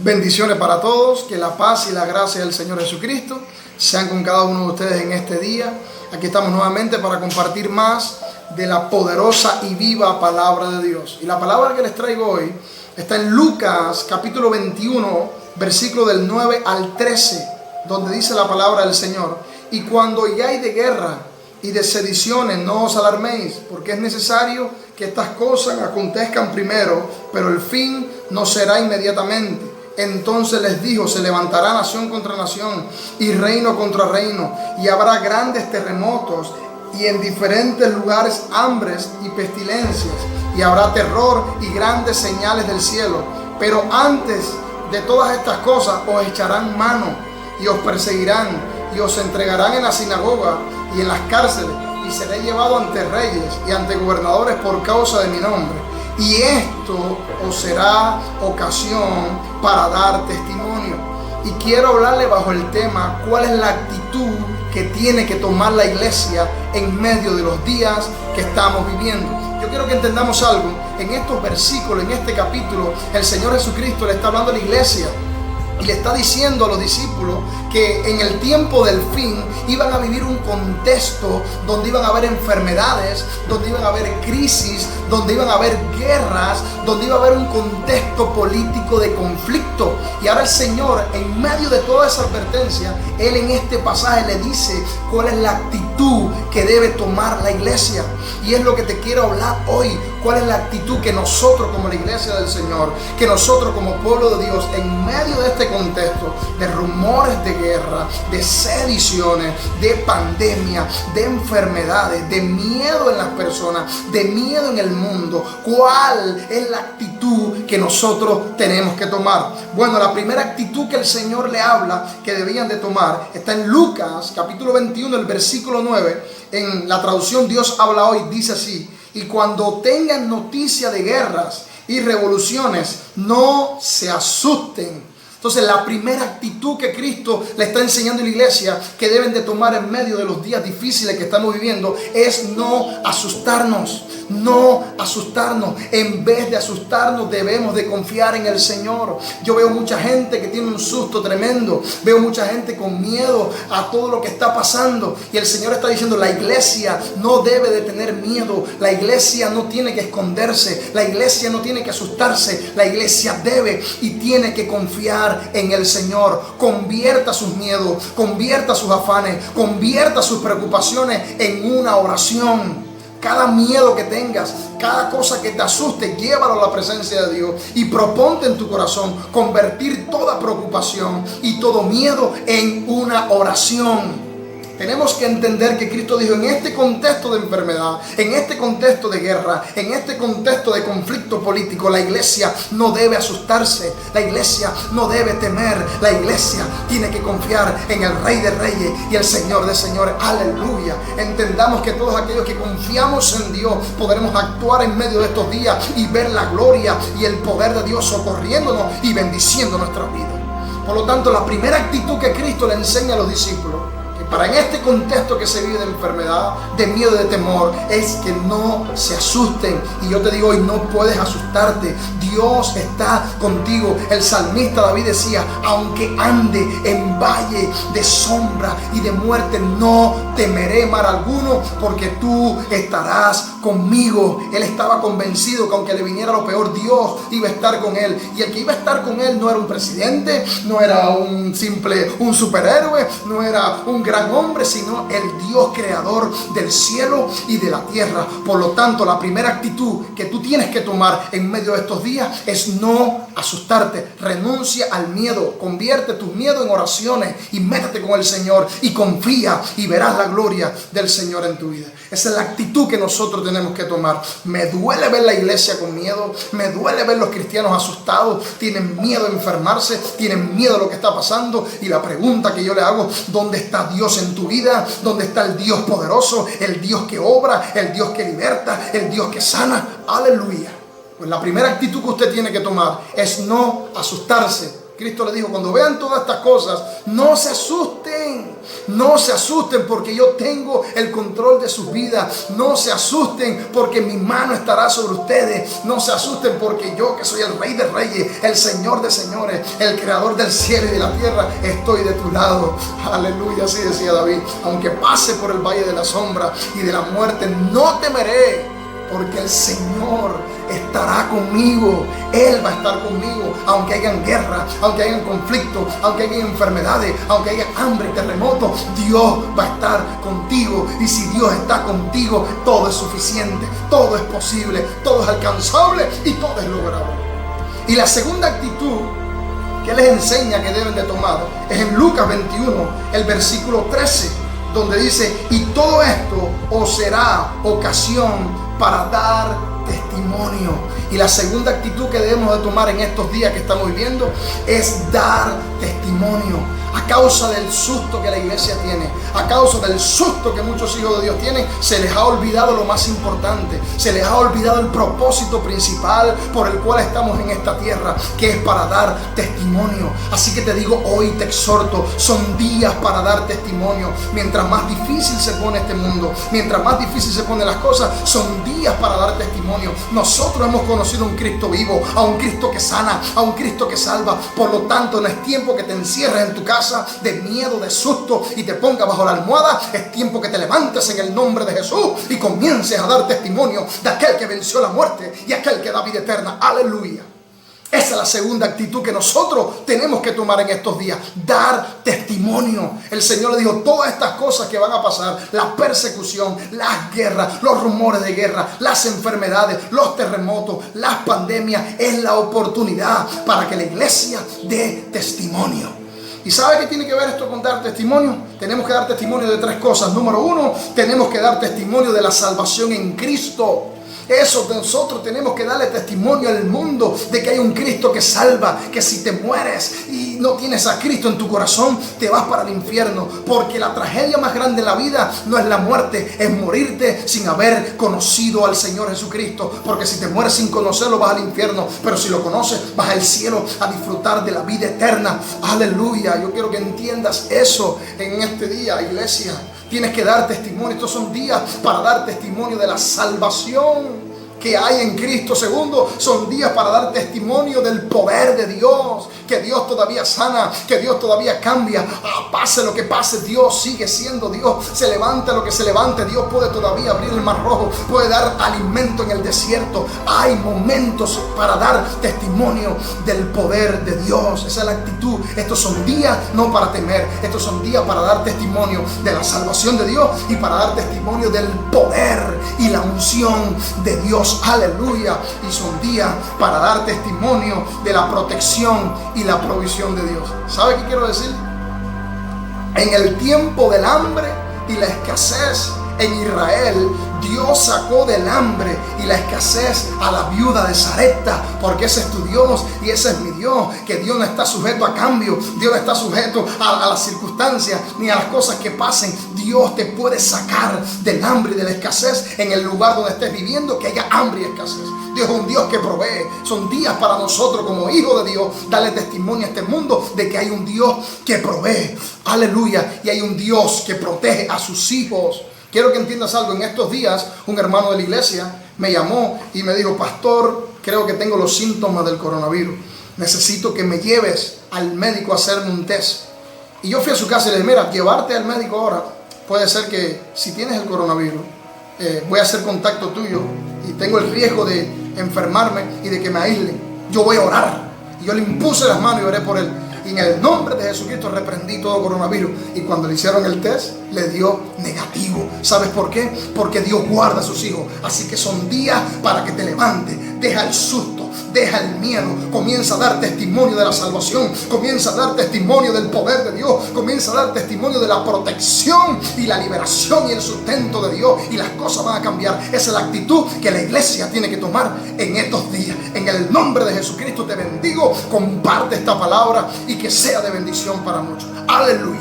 Bendiciones para todos, que la paz y la gracia del Señor Jesucristo sean con cada uno de ustedes en este día. Aquí estamos nuevamente para compartir más de la poderosa y viva palabra de Dios. Y la palabra que les traigo hoy está en Lucas capítulo 21, versículo del 9 al 13, donde dice la palabra del Señor: y cuando hayáis de guerra y de sediciones, no os alarméis, porque es necesario que estas cosas acontezcan primero, pero el fin no será inmediatamente. Entonces les dijo: se levantará nación contra nación y reino contra reino, y habrá grandes terremotos y en diferentes lugares hambres y pestilencias, y habrá terror y grandes señales del cielo. Pero antes de todas estas cosas os echarán mano y os perseguirán y os entregarán en la sinagoga y en las cárceles, y seré llevado ante reyes y ante gobernadores por causa de mi nombre. Y esto os será ocasión para dar testimonio. Y quiero hablarle bajo el tema: ¿cuál es la actitud que tiene que tomar la iglesia en medio de los días que estamos viviendo? Yo quiero que entendamos algo. En estos versículos, en este capítulo, el Señor Jesucristo le está hablando a la iglesia y le está diciendo a los discípulos que en el tiempo del fin iban a vivir un contexto donde iban a haber enfermedades, donde iban a haber crisis, donde iban a haber guerras, donde iba a haber un contexto político de conflicto. Y ahora el Señor, en medio de toda esa advertencia, Él en este pasaje le dice cuál es la actitud que debe tomar la iglesia. Y es lo que te quiero hablar hoy. ¿Cuál es la actitud que nosotros como la iglesia del Señor, que nosotros como pueblo de Dios, en medio de este contexto de rumores de guerra, de sediciones, de pandemia, de enfermedades, de miedo en las personas, de miedo en el mundo, cuál es la actitud que nosotros tenemos que tomar? Bueno, la primera actitud que el Señor le habla que debían de tomar está en Lucas capítulo 21, el versículo 9. En la traducción Dios habla hoy, dice así: y cuando tengan noticia de guerras y revoluciones, no se asusten. Entonces, la primera actitud que Cristo le está enseñando a la iglesia que deben de tomar en medio de los días difíciles que estamos viviendo es no asustarnos. No asustarnos. En vez de asustarnos, debemos de confiar en el Señor. Yo veo mucha gente que tiene un susto tremendo. Veo mucha gente con miedo a todo lo que está pasando. Y el Señor está diciendo: la iglesia no debe de tener miedo. La iglesia no tiene que esconderse. La iglesia no tiene que asustarse. La iglesia debe y tiene que confiar en el Señor. Convierta sus miedos, convierta sus afanes, convierta sus preocupaciones en una oración. Cada miedo que tengas, cada cosa que te asuste, llévalo a la presencia de Dios y proponte en tu corazón convertir toda preocupación y todo miedo en una oración. Tenemos que entender que Cristo dijo: en este contexto de enfermedad, en este contexto de guerra, en este contexto de conflicto político, la iglesia no debe asustarse, la iglesia no debe temer, la iglesia tiene que confiar en el Rey de Reyes y el Señor de Señores. Aleluya. Entendamos que todos aquellos que confiamos en Dios podremos actuar en medio de estos días y ver la gloria y el poder de Dios socorriéndonos y bendiciendo nuestras vidas. Por lo tanto, la primera actitud que Cristo le enseña a los discípulos para en este contexto que se vive de enfermedad, de miedo, de temor, es que no se asusten. Y yo te digo hoy: no puedes asustarte. Dios está contigo. El salmista David decía: aunque ande en valle de sombra y de muerte, no temeré mal alguno, porque tú estarás conmigo. Él estaba convencido que aunque le viniera lo peor, Dios iba a estar con él. Y el que iba a estar con él no era un presidente, no era un superhéroe, no era un gran hombre, sino el Dios creador del cielo y de la tierra. Por lo tanto, la primera actitud que tú tienes que tomar en medio de estos días es no asustarte. Renuncia al miedo, convierte tus miedos en oraciones y métete con el Señor y confía y verás la gloria del Señor en tu vida. Esa es la actitud que nosotros tenemos que tomar. Me duele ver la iglesia con miedo, me duele ver los cristianos asustados, tienen miedo de enfermarse, tienen miedo de lo que está pasando. Y la pregunta que yo le hago: ¿dónde está Dios en tu vida? ¿Dónde está el Dios poderoso, el Dios que obra, el Dios que liberta, el Dios que sana? Aleluya. Pues la primera actitud que usted tiene que tomar es no asustarse. Cristo le dijo, cuando vean todas estas cosas, no se asusten. No se asusten porque yo tengo el control de sus vidas. No se asusten porque mi mano estará sobre ustedes. No se asusten porque yo, que soy el Rey de Reyes, el Señor de Señores, el Creador del cielo y de la tierra, estoy de tu lado. Aleluya, así decía David. Aunque pase por el valle de la sombra y de la muerte, no temeré, porque el Señor estará conmigo. Él va a estar conmigo, aunque hayan guerra, aunque hayan conflictos, aunque hayan enfermedades, aunque haya hambre y terremotos. Dios va a estar contigo, y si Dios está contigo, todo es suficiente, todo es posible, todo es alcanzable y todo es lograble. Y la segunda actitud que les enseña que deben de tomar es en Lucas 21, el versículo 13, donde dice: y todo esto os será ocasión para dar testimonio. Y la segunda actitud que debemos de tomar en estos días que estamos viviendo es dar testimonio. A causa del susto que la iglesia tiene, a causa del susto que muchos hijos de Dios tienen, se les ha olvidado lo más importante, se les ha olvidado el propósito principal por el cual estamos en esta tierra, que es para dar testimonio. Así que te digo hoy, te exhorto, son días para dar testimonio. Mientras más difícil se pone este mundo, mientras más difícil se ponen las cosas, son días para dar testimonio. Nosotros hemos conocido a un Cristo vivo, a un Cristo que sana, a un Cristo que salva. Por lo tanto, no es tiempo que te encierres en tu casa de miedo, de susto y te pongas bajo la almohada. Es tiempo que te levantes en el nombre de Jesús y comiences a dar testimonio de aquel que venció la muerte y aquel que da vida eterna. Aleluya. Esa es la segunda actitud que nosotros tenemos que tomar en estos días: dar testimonio. El Señor le dijo: todas estas cosas que van a pasar, la persecución, las guerras, los rumores de guerra, las enfermedades, los terremotos, las pandemias, es la oportunidad para que la iglesia dé testimonio. ¿Y sabe qué tiene que ver esto con dar testimonio? Tenemos que dar testimonio de tres cosas. Número uno, tenemos que dar testimonio de la salvación en Cristo. Eso, nosotros tenemos que darle testimonio al mundo de que hay un Cristo que salva, que si te mueres y no tienes a Cristo en tu corazón, te vas para el infierno. Porque la tragedia más grande en la vida no es la muerte, es morirte sin haber conocido al Señor Jesucristo. Porque si te mueres sin conocerlo, vas al infierno, pero si lo conoces, vas al cielo a disfrutar de la vida eterna. Aleluya. Yo quiero que entiendas eso en este día, iglesia. Tienes que dar testimonio. Estos son días para dar testimonio de la salvación que hay en Cristo. Segundo, son días para dar testimonio del poder de Dios, que Dios todavía sana, que Dios todavía cambia. Pase lo que pase, Dios sigue siendo Dios. Se levante lo que se levante, Dios puede todavía abrir el mar rojo, puede dar alimento en el desierto. Hay momentos para dar testimonio del poder de Dios. Esa es la actitud. Estos son días no para temer, estos son días para dar testimonio de la salvación de Dios y para dar testimonio del poder y la unción de Dios. Aleluya. Y son días para dar testimonio de la protección y la provisión de Dios. ¿Sabe qué quiero decir? En el tiempo del hambre y la escasez en Israel, Dios sacó del hambre y la escasez a la viuda de Sarepta, porque ese es tu Dios y ese es mi Dios, que Dios no está sujeto a cambio, Dios no está sujeto a las circunstancias ni a las cosas que pasen. Dios te puede sacar del hambre y de la escasez en el lugar donde estés viviendo, que haya hambre y escasez. Dios es un Dios que provee. Son días para nosotros como hijos de Dios darle testimonio a este mundo de que hay un Dios que provee. Aleluya. Y hay un Dios que protege a sus hijos. Quiero que entiendas algo. En estos días un hermano de la iglesia me llamó y me dijo: pastor, creo que tengo los síntomas del coronavirus. Necesito que me lleves al médico a hacerme un test. Y yo fui a su casa y le dije: mira, llevarte al médico ahora puede ser que si tienes el coronavirus, voy a hacer contacto tuyo y tengo el riesgo de enfermarme y de que me aíslen. Yo voy a orar. Y yo le impuse las manos y oré por él. Y en el nombre de Jesucristo reprendí todo coronavirus. Y cuando le hicieron el test, le dio negativo. ¿Sabes por qué? Porque Dios guarda a sus hijos. Así que son días para que te levantes. Deja el susto, deja el miedo. Comienza a dar testimonio de la salvación. Comienza a dar testimonio del poder de Dios. Comienza a dar testimonio de la protección y la liberación y el sustento de Dios. Y las cosas van a cambiar. Esa es la actitud que la iglesia tiene que tomar en estos días. En el nombre de Jesucristo te bendigo. Comparte esta palabra y que sea de bendición para muchos. Aleluya.